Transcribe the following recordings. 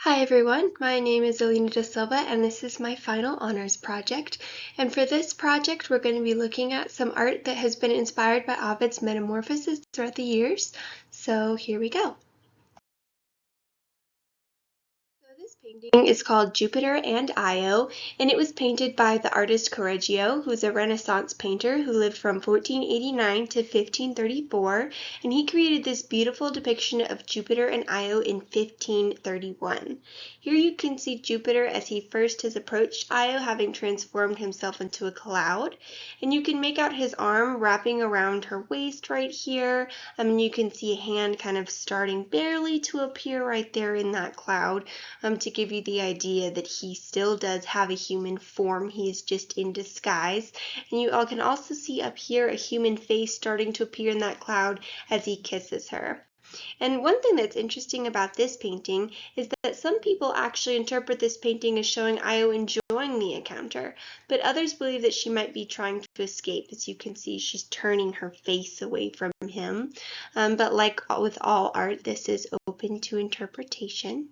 Hi everyone, my name is Elina Silva and this is my final honors project. And for this project we're going to be looking at some art that has been inspired by Ovid's metamorphoses throughout the years. So here we go. This painting is called Jupiter and Io, and it was painted by the artist Correggio, who's a Renaissance painter who lived from 1489 to 1534, and he created this beautiful depiction of Jupiter and Io in 1531. Here you can see Jupiter as he first has approached Io, having transformed himself into a cloud, and you can make out his arm wrapping around her waist right here, and you can see a hand kind of starting barely to appear right there in that cloud. To give you the idea that he still does have a human form. He is just in disguise. And you all can also see up here a human face starting to appear in that cloud as he kisses her. And one thing that's interesting about this painting is that some people actually interpret this painting as showing Io enjoying the encounter, but others believe that she might be trying to escape. As you can see, she's turning her face away from him. But like with all art, this is open to interpretation.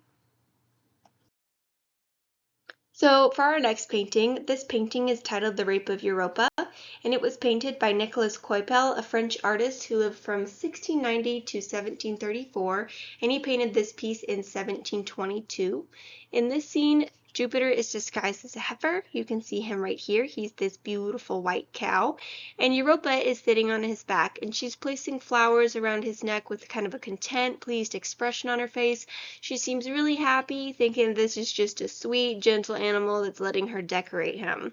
So for our next painting, this painting is titled The Rape of Europa, and it was painted by Nicolas Coypel, a French artist who lived from 1690 to 1734, and he painted this piece in 1722. In this scene, Jupiter is disguised as a heifer. You can see him right here. He's this beautiful white cow. And Europa is sitting on his back, and she's placing flowers around his neck with kind of a content, pleased expression on her face. She seems really happy, thinking this is just a sweet, gentle animal that's letting her decorate him.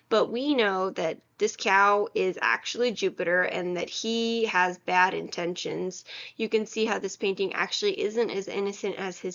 But we know that this cow is actually Jupiter and that he has bad intentions. You can see how this painting actually isn't as innocent as it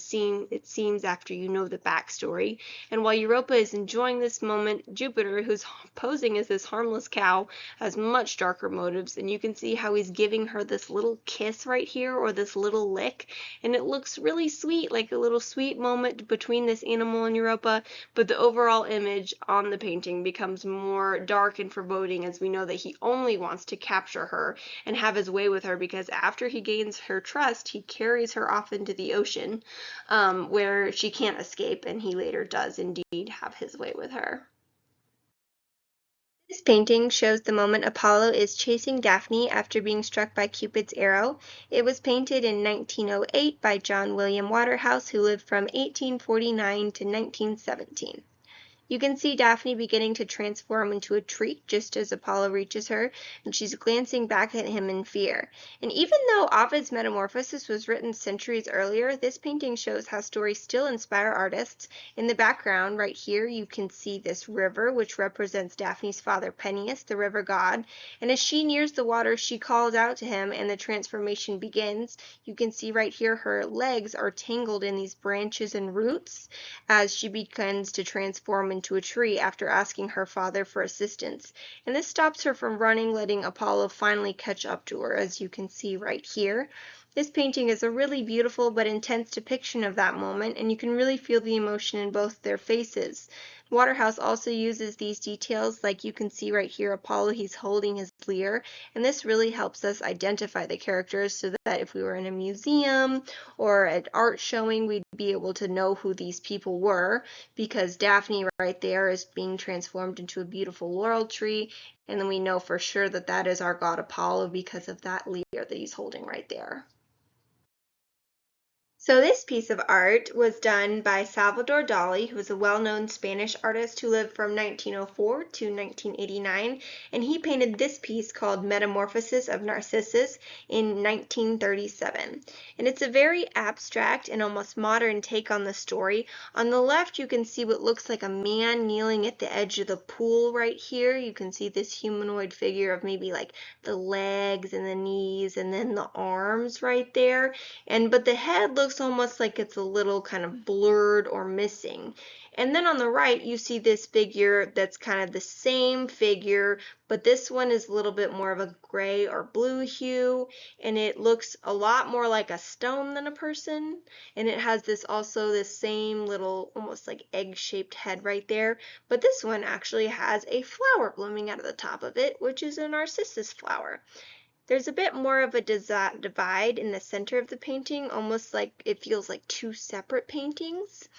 seems after you know the backstory. And while Europa is enjoying this moment, Jupiter, who's posing as this harmless cow, has much darker motives, and you can see how he's giving her this little kiss right here, or this little lick, and it looks really sweet, like a little sweet moment between this animal and Europa, but the overall image on the painting becomes more dark and foreboding, as we know that he only wants to capture her and have his way with her, because after he gains her trust, he carries her off into the ocean, where she can't escape, and he later does indeed have his way with her. This painting shows the moment Apollo is chasing Daphne after being struck by Cupid's arrow. It was painted in 1908 by John William Waterhouse, who lived from 1849 to 1917. You can see Daphne beginning to transform into a tree just as Apollo reaches her, and she's glancing back at him in fear. And even though Ovid's Metamorphosis was written centuries earlier, this painting shows how stories still inspire artists. In the background, right here, you can see this river, which represents Daphne's father Peneus, the river god. And as she nears the water, she calls out to him, and the transformation begins. You can see right here her legs are tangled in these branches and roots as she begins to transform into a tree after asking her father for assistance. And this stops her from running, letting Apollo finally catch up to her, as you can see right here. This painting is a really beautiful but intense depiction of that moment, and you can really feel the emotion in both their faces. Waterhouse also uses these details, like you can see right here, Apollo, he's holding his lyre, and this really helps us identify the characters so that if we were in a museum or an art showing, we'd be able to know who these people were, because Daphne right there is being transformed into a beautiful laurel tree, and then we know for sure that that is our god Apollo because of that lyre that he's holding right there. So this piece of art was done by Salvador Dali, who was a well-known Spanish artist who lived from 1904 to 1989, and he painted this piece called Metamorphosis of Narcissus in 1937. And it's a very abstract and almost modern take on the story. On the left, you can see what looks like a man kneeling at the edge of the pool right here. You can see this humanoid figure of maybe like the legs and the knees and then the arms right there. But the head looks almost like it's a little kind of blurred or missing. And then on the right, you see this figure that's kind of the same figure, but this one is a little bit more of a gray or blue hue, and it looks a lot more like a stone than a person. And it has this same little almost like egg-shaped head right there. But this one actually has a flower blooming out of the top of it, which is a narcissus flower. There's a bit more of a divide in the center of the painting, almost like it feels like two separate paintings.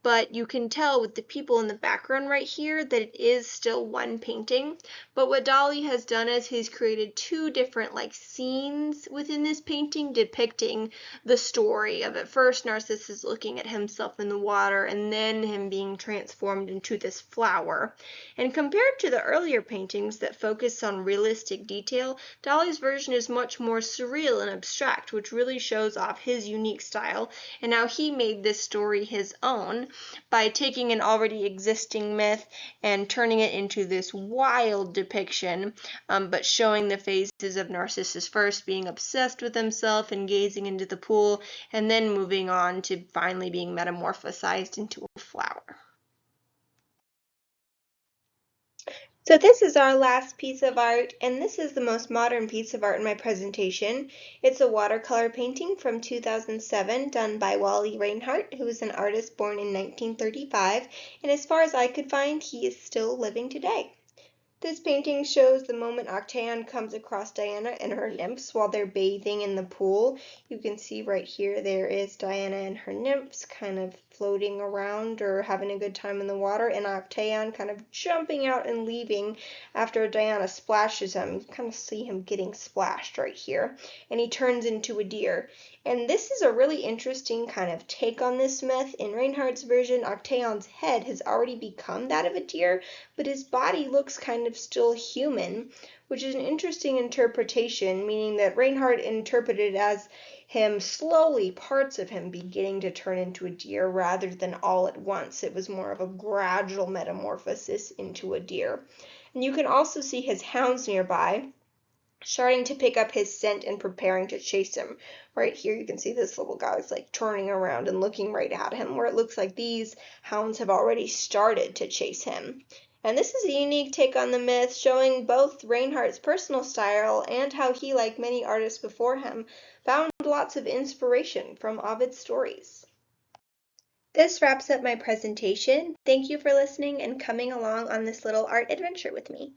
But you can tell with the people in the background right here that it is still one painting. But what Dali has done is he's created two different scenes within this painting depicting the story of at first Narcissus looking at himself in the water and then him being transformed into this flower. And compared to the earlier paintings that focus on realistic detail, Dali's version is much more surreal and abstract, which really shows off his unique style and how he made this story his own by taking an already existing myth and turning it into this wild depiction, but showing the phases of Narcissus first being obsessed with himself and gazing into the pool, and then moving on to finally being metamorphosized into a flower. So this is our last piece of art, and this is the most modern piece of art in my presentation. It's a watercolor painting from 2007 done by Wally Reinhardt, who was an artist born in 1935, and as far as I could find, he is still living today. This painting shows the moment Octaeon comes across Diana and her nymphs while they're bathing in the pool. You can see right here there is Diana and her nymphs kind of floating around or having a good time in the water, and Octaeon kind of jumping out and leaving after Diana splashes him. You kind of see him getting splashed right here, and he turns into a deer. And this is a really interesting kind of take on this myth. In Reinhardt's version, Octaeon's head has already become that of a deer, but his body looks kind of still human, which is an interesting interpretation, meaning that Reinhardt interpreted as him slowly, parts of him beginning to turn into a deer rather than all at once. It was more of a gradual metamorphosis into a deer. And you can also see his hounds nearby, starting to pick up his scent and preparing to chase him. Right here you can see this little guy's turning around and looking right at him, where it looks like these hounds have already started to chase him. And this is a unique take on the myth, showing both Reinhardt's personal style and how he, like many artists before him, found lots of inspiration from Ovid's stories. This wraps up my presentation. Thank you for listening and coming along on this little art adventure with me.